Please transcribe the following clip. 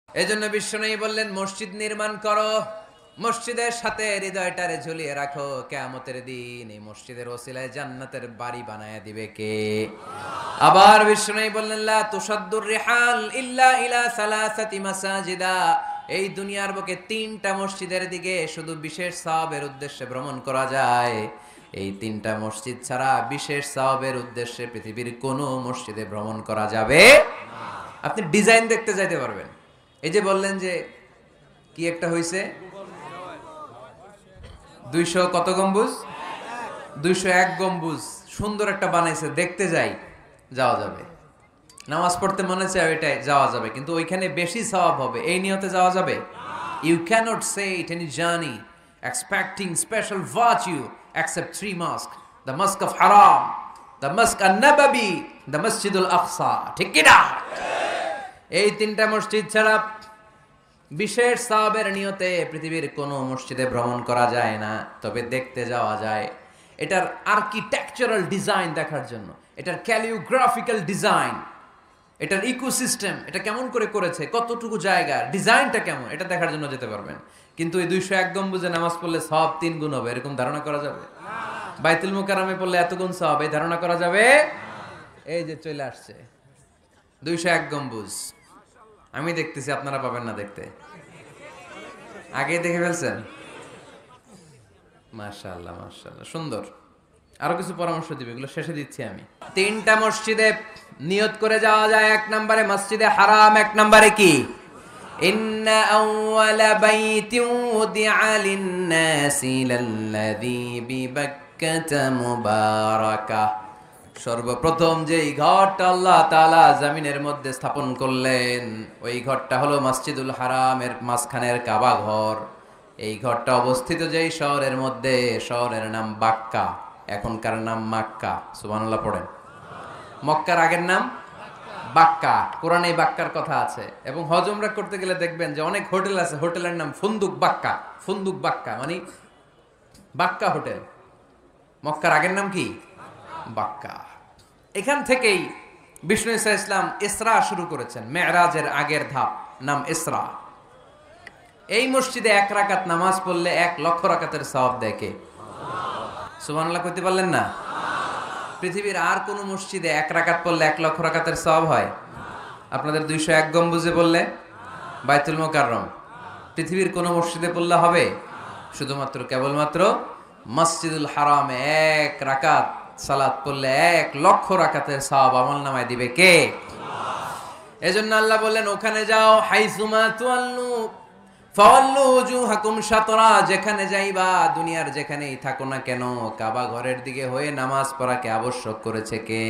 এজন্য বিশ্বনবী বললেন, মসজিদ নির্মাণ করো, মসজিদের সাথে হৃদয়টারে ঝুলিয়ে রাখো। কিয়ামতের দিন এই মসজিদের ওসিলায় জান্নাতের বাড়ি বানায়া দিবে কে? আবার বিশ্বনবী বললেন, লা তুসাদ্দুর রিহাল ইল্লা ইলা সালাসাতি মাসাজিদা। এই দুনিয়ার বুকে তিনটা মসজিদের দিকে শুধু বিশেষ সওয়াবের উদ্দেশ্যে ভ্রমণ করা যায়। এই তিনটা মসজিদ ছাড়া বিশেষ সওয়াবের উদ্দেশ্যে পৃথিবীর কোনো মসজিদে ভ্রমণ করা যাবে না। আপনি ডিজাইন দেখতে যাইতে পারবেন। এই যে বললেন যে কি একটা হইছে 200 কত গম্বুজ, 201 গম্বুজ সুন্দর একটা বানাইছে, দেখতে যাই, যাওয়া যাবে। নামাজ পড়তে মনে চায় ওইটাই যাওয়া যাবে, কিন্তু ওইখানে বেশি সওয়াব হবে এই নিয়তে যাওয়া যাবে? You can't say it any journey expecting special virtue except 3 mosque, the mosque of Haram, the mosque an Nabawi, the Masjid al Aqsa. ঠিক কি না? এই তিনটা মসজিদ ছাড়া বিশেষ সওয়াবের নিয়তে পৃথিবীর কোনো মসজিদে ভ্রমণ করা যায় না, তবে দেখতে যাওয়া যায়। এটার আর্কিটেকচারাল ডিজাইন দেখার জন্য, এটার ক্যালিওগ্রাফিক্যাল ডিজাইন, এটার ইকোসিস্টেম, এটা কেমন করে করেছে, কতটুকু জায়গা, ডিজাইনটা কেমন, এটা দেখার জন্য যেতে পারবেন। কিন্তু এই 201 গম্বুজে নামাজ পড়লে সওয়াব 3 গুণ হবে, এরকম ধারণা করা যাবে? বাইতুল মুকাররমে পড়লে এত গুণ সওয়াব, এই ধারণা করা যাবে? এই যে চলে আসছে 201 গম্বুজ, আমি দেখতেছি, আপনারা পাবেন না দেখতে। আগে দেখে ফেলছেন? মাশাআল্লাহ মাশাআল্লাহ, সুন্দর। আরো কিছু পরামর্শ দিবে, এগুলো শেষে দিচ্ছি আমি। তিনটা মসজিদে নিয়ত করে যাওয়া যায়। 1 নম্বরে মসজিদে হারাম, 1 নম্বরে কি? ইন্না আউওয়ালা বাইতিন উদিআ লিন-নাসি লাল্লাযী বিবাক্কাতা মুবারাকা। সর্বপ্রথম যেই ঘরটা আল্লাহ তাআলা জমিনের মধ্যে স্থাপন করলেন, ওই ঘরটা হলো মসজিদুল হারামের মাঝখানের কাবা ঘর। এই ঘরটা অবস্থিত যেই শহরের মধ্যে, শহরের নাম বাক্কা, এখনকার নাম মক্কা। সুবহানাল্লাহ পড়েন। মক্কার আগের নাম বাক্কা। কোরআনে বাক্কার কথা আছে, এবং হজ উমরা করতে গেলে দেখবেন যে অনেক হোটেল আছে, হোটেলের নাম ফুন্দুক বাক্কা। ফুন্দুক বাক্কা মানে বাক্কা হোটেল। মক্কার আগের নাম কি? বাক্কা। এখান থেকেই বিষ্ণু ঈসা ইসলাম ইসরা শুরু করেছেন। মেরাজের আগের ধাপ নাম ইসরা। এই মসজিদে 1 রাকাত নামাজ পড়লে 1 লক্ষ রাকাতের সওয়াব দেয় কে? সুবহানাল্লাহ কইতে পারলেন না? পৃথিবীর আর কোন মসজিদে 1 রাকাত পড়লে 1 লক্ষ রাকাতের সওয়াব হয়? আপনাদের 201 গম্বুজে বললে, বাইতুল মুকাররম, পৃথিবীর কোন মসজিদে পড়লে হবে? শুধুমাত্র কেবলমাত্র মসজিদুল হারামে 1 রাকাত সালাত পড়লে 1 লক্ষ রাকাতের সওয়াব আমলনামায় দিবে কে? এজন্য আল্লাহ বললেন, ওখানে যাও, হাইসুমা তুয়াল্লু ফাওয়াল্লু ওজুহাকুম শাতরা। যেখানে যাইবা, দুনিয়ার যেখানেই থাকো না কেন, কাবা ঘরের দিকে হয়ে নামাজ পড়াকে আবশ্যক করেছে কে?